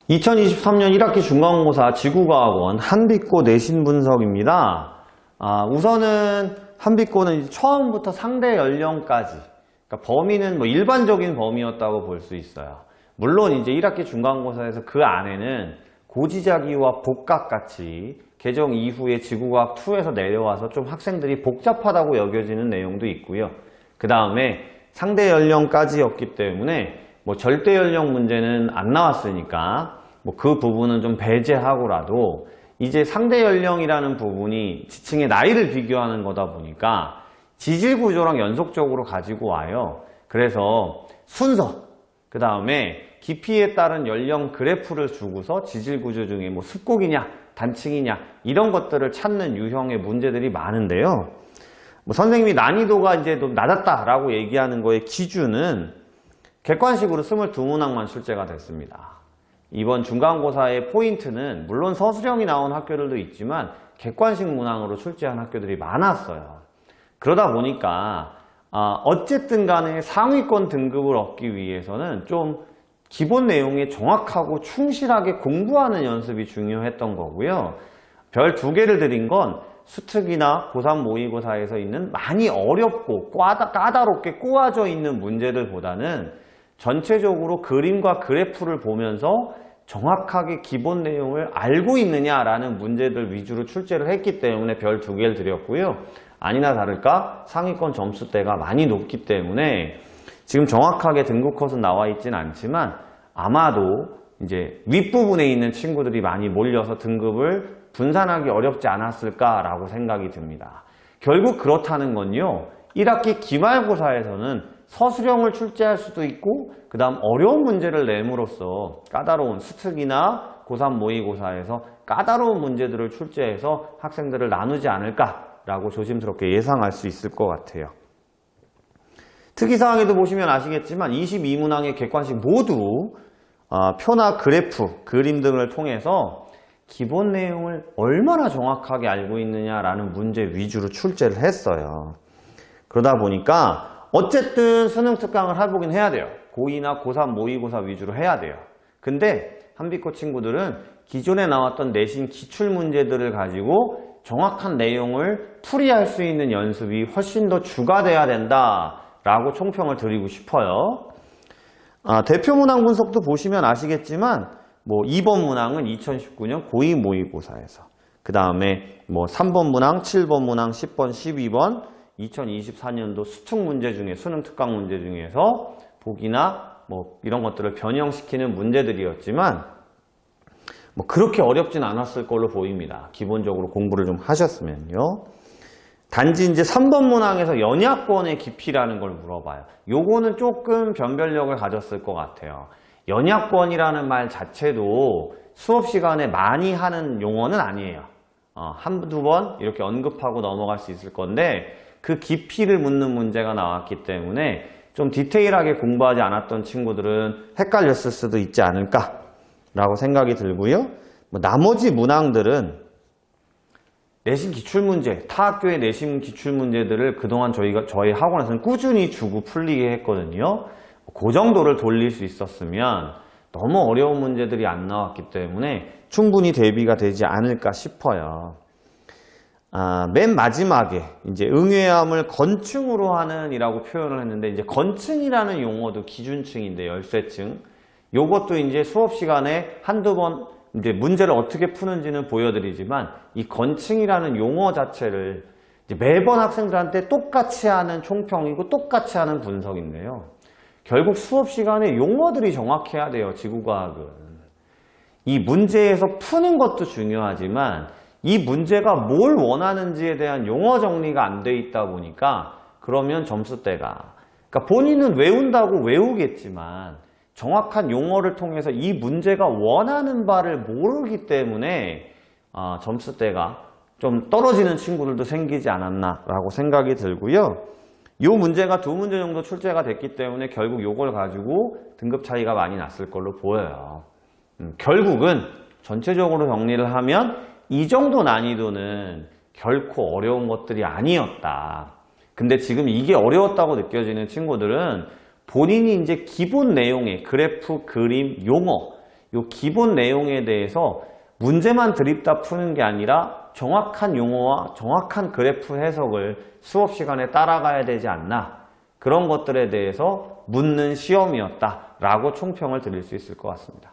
2023년 1학기 중간고사 지구과학원 한빛고 내신 분석입니다. 우선은 한빛고는 처음부터 상대 연령까지, 그러니까 범위는 일반적인 범위였다고 볼 수 있어요. 물론 이제 1학기 중간고사에서 그 안에는 고지자기와 복각같이 개정 이후에 지구과학 2에서 내려와서 좀 학생들이 복잡하다고 여겨지는 내용도 있고요. 그 다음에 상대 연령까지였기 때문에 절대 연령 문제는 안 나왔으니까 그 부분은 좀 배제하고라도 이제 상대 연령이라는 부분이 지층의 나이를 비교하는 거다 보니까 지질 구조랑 연속적으로 가지고 와요. 그래서 순서, 그 다음에 깊이에 따른 연령 그래프를 주고서 지질 구조 중에 습곡이냐 단층이냐 이런 것들을 찾는 유형의 문제들이 많은데요. 선생님이 난이도가 이제 좀 낮았다라고 얘기하는 거의 기준은 객관식으로 22문항만 출제가 됐습니다. 이번 중간고사의 포인트는 물론 서술형이 나온 학교들도 있지만 객관식 문항으로 출제한 학교들이 많았어요. 그러다 보니까 어쨌든 간에 상위권 등급을 얻기 위해서는 좀 기본 내용에 정확하고 충실하게 공부하는 연습이 중요했던 거고요. 별 2개를 드린 건 수특이나 고3 모의고사에서 있는 많이 어렵고 까다롭게 꼬아져 있는 문제들보다는 전체적으로 그림과 그래프를 보면서 정확하게 기본 내용을 알고 있느냐라는 문제들 위주로 출제를 했기 때문에 별 2개를 드렸고요. 아니나 다를까 상위권 점수대가 많이 높기 때문에 지금 정확하게 등급 컷은 나와 있진 않지만 아마도 이제 윗부분에 있는 친구들이 많이 몰려서 등급을 분산하기 어렵지 않았을까라고 생각이 듭니다. 결국 그렇다는 건요. 1학기 기말고사에서는 서술형을 출제할 수도 있고 그 다음 어려운 문제를 내므로써 까다로운 수특이나 고3 모의고사에서 까다로운 문제들을 출제해서 학생들을 나누지 않을까라고 조심스럽게 예상할 수 있을 것 같아요. 특이사항에도 보시면 아시겠지만 22문항의 객관식 모두 표나 그래프, 그림 등을 통해서 기본 내용을 얼마나 정확하게 알고 있느냐라는 문제 위주로 출제를 했어요. 그러다 보니까 어쨌든 수능 특강을 해보긴 해야 돼요. 고2나 고3 모의고사 위주로 해야 돼요. 근데 한빛고 친구들은 기존에 나왔던 내신 기출문제들을 가지고 정확한 내용을 풀이할 수 있는 연습이 훨씬 더 주가돼야 된다라고 총평을 드리고 싶어요. 대표 문항 분석도 보시면 아시겠지만 2번 문항은 2019년 고2 모의고사에서 그 다음에 3번 문항, 7번 문항, 10번, 12번 2024년도 수특 문제 중에 수능 특강 문제 중에서 보기나 이런 것들을 변형시키는 문제들이었지만 그렇게 어렵진 않았을 걸로 보입니다. 기본적으로 공부를 좀 하셨으면요. 단지 이제 3번 문항에서 연약권의 깊이라는 걸 물어봐요. 요거는 조금 변별력을 가졌을 것 같아요. 연약권이라는 말 자체도 수업 시간에 많이 하는 용어는 아니에요. 한두 번 이렇게 언급하고 넘어갈 수 있을 건데 그 깊이를 묻는 문제가 나왔기 때문에 좀 디테일하게 공부하지 않았던 친구들은 헷갈렸을 수도 있지 않을까라고 생각이 들고요. 나머지 문항들은 내신 기출문제, 타 학교의 내신 기출문제들을 그동안 저희 학원에서는 꾸준히 주고 풀리게 했거든요. 그 정도를 돌릴 수 있었으면 너무 어려운 문제들이 안 나왔기 때문에 충분히 대비가 되지 않을까 싶어요. 맨 마지막에 이제 응외함을 건층으로 하는 이라고 표현을 했는데 이제 건층이라는 용어도 기준층인데 열쇠층. 요것도 이제 수업 시간에 한두 번 이제 문제를 어떻게 푸는지는 보여드리지만 이 건층이라는 용어 자체를 이제 매번 학생들한테 똑같이 하는 총평이고 똑같이 하는 분석인데요. 결국 수업 시간에 용어들이 정확해야 돼요. 지구과학은. 이 문제에서 푸는 것도 중요하지만 이 문제가 뭘 원하는지에 대한 용어 정리가 안 돼 있다 보니까 그러면 점수대가 그러니까 본인은 외운다고 외우겠지만 정확한 용어를 통해서 이 문제가 원하는 바를 모르기 때문에 점수대가 좀 떨어지는 친구들도 생기지 않았나라고 생각이 들고요. 이 문제가 2문제 정도 출제가 됐기 때문에 결국 이걸 가지고 등급 차이가 많이 났을 걸로 보여요. 결국은 전체적으로 정리를 하면 이 정도 난이도는 결코 어려운 것들이 아니었다. 근데 지금 이게 어려웠다고 느껴지는 친구들은 본인이 이제 기본 내용의 그래프, 그림, 용어 요 기본 내용에 대해서 문제만 드립다 푸는 게 아니라 정확한 용어와 정확한 그래프 해석을 수업 시간에 따라가야 되지 않나, 그런 것들에 대해서 묻는 시험이었다라고 총평을 드릴 수 있을 것 같습니다.